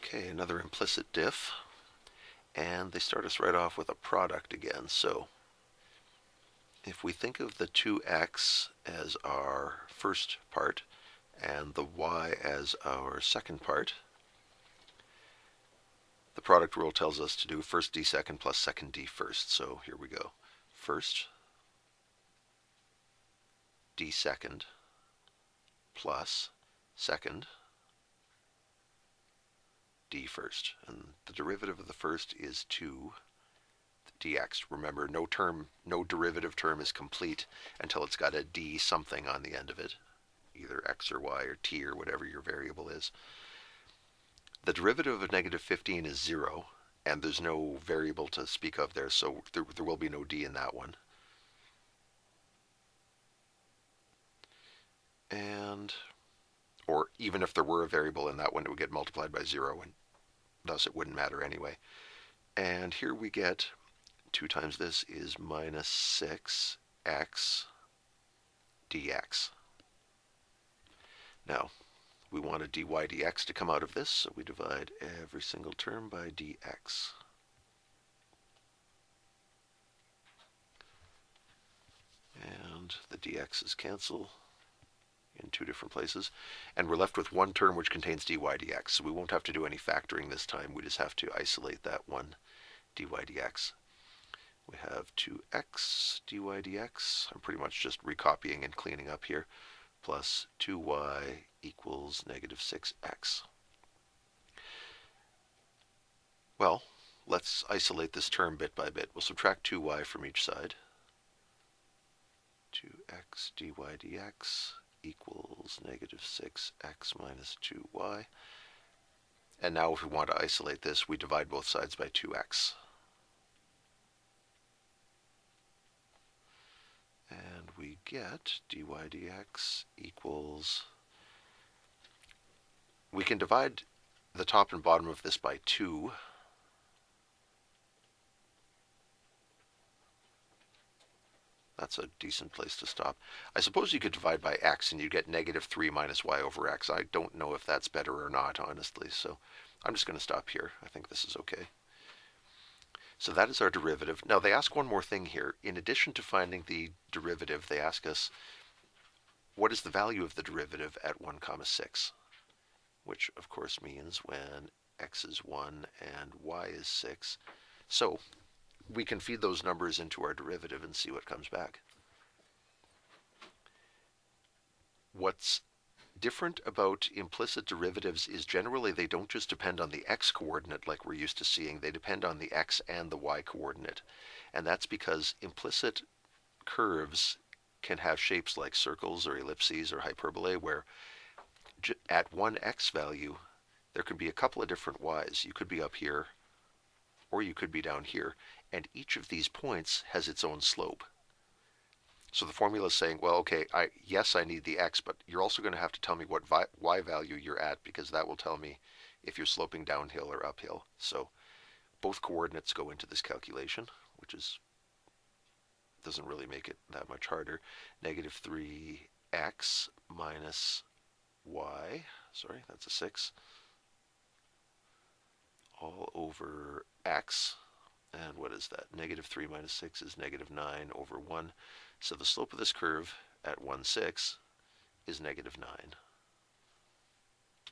Okay, another implicit diff, and they start us right off with a product again. So if we think of the 2x as our first part and the y as our second part, the product rule tells us to do first d second plus second d first. So here we go. First d second plus second d first. And the derivative of the first is 2 dx. Remember, no derivative term is complete until it's got a d something on the end of it, either x or y or t or whatever your variable is. The derivative of negative 15 is 0, and there's no variable to speak of there, so there will be no d in that one. And, or even if there were a variable in that one, it would get multiplied by 0, and thus it wouldn't matter anyway. And here we get 2 times this is minus 6x dx. Now, we want a dy dx to come out of this, so we divide every single term by dx. And the dx's cancel in 2 different places. And we're left with one term which contains dy dx, so we won't have to do any factoring this time. We just have to isolate that one dy dx. We have 2x dy dx. I'm pretty much just recopying and cleaning up here. Plus 2y equals negative 6x. Well, let's isolate this term bit by bit. We'll subtract 2y from each side. 2x dy dx equals negative 6x minus 2y. And now if we want to isolate this, we divide both sides by 2x. And we get dy dx equals, we can divide the top and bottom of this by 2. That's a decent place to stop. I suppose you could divide by x and you get negative 3 minus y over x. I don't know if that's better or not, honestly, so I'm just going to stop here. I think this is okay. So that is our derivative. Now they ask one more thing here. In addition to finding the derivative, they ask us, what is the value of the derivative at 1, 6? Which of course means when x is 1 and y is 6. So we can feed those numbers into our derivative and see what comes back. What's different about implicit derivatives is generally they don't just depend on the x coordinate like we're used to seeing, they depend on the x and the y coordinate. And that's because implicit curves can have shapes like circles or ellipses or hyperbolae where at one x value there could be a couple of different y's. You could be up here or you could be down here, and each of these points has its own slope. So the formula is saying, well, okay, yes, I need the x, but you're also going to have to tell me what y value you're at, because that will tell me if you're sloping downhill or uphill. So both coordinates go into this calculation, which doesn't really make it that much harder. Negative 3x minus y, sorry, that's a 6, all over x. And what is that? Negative 3 minus 6 is negative 9 over 1. So the slope of this curve at 1, 6 is negative 9.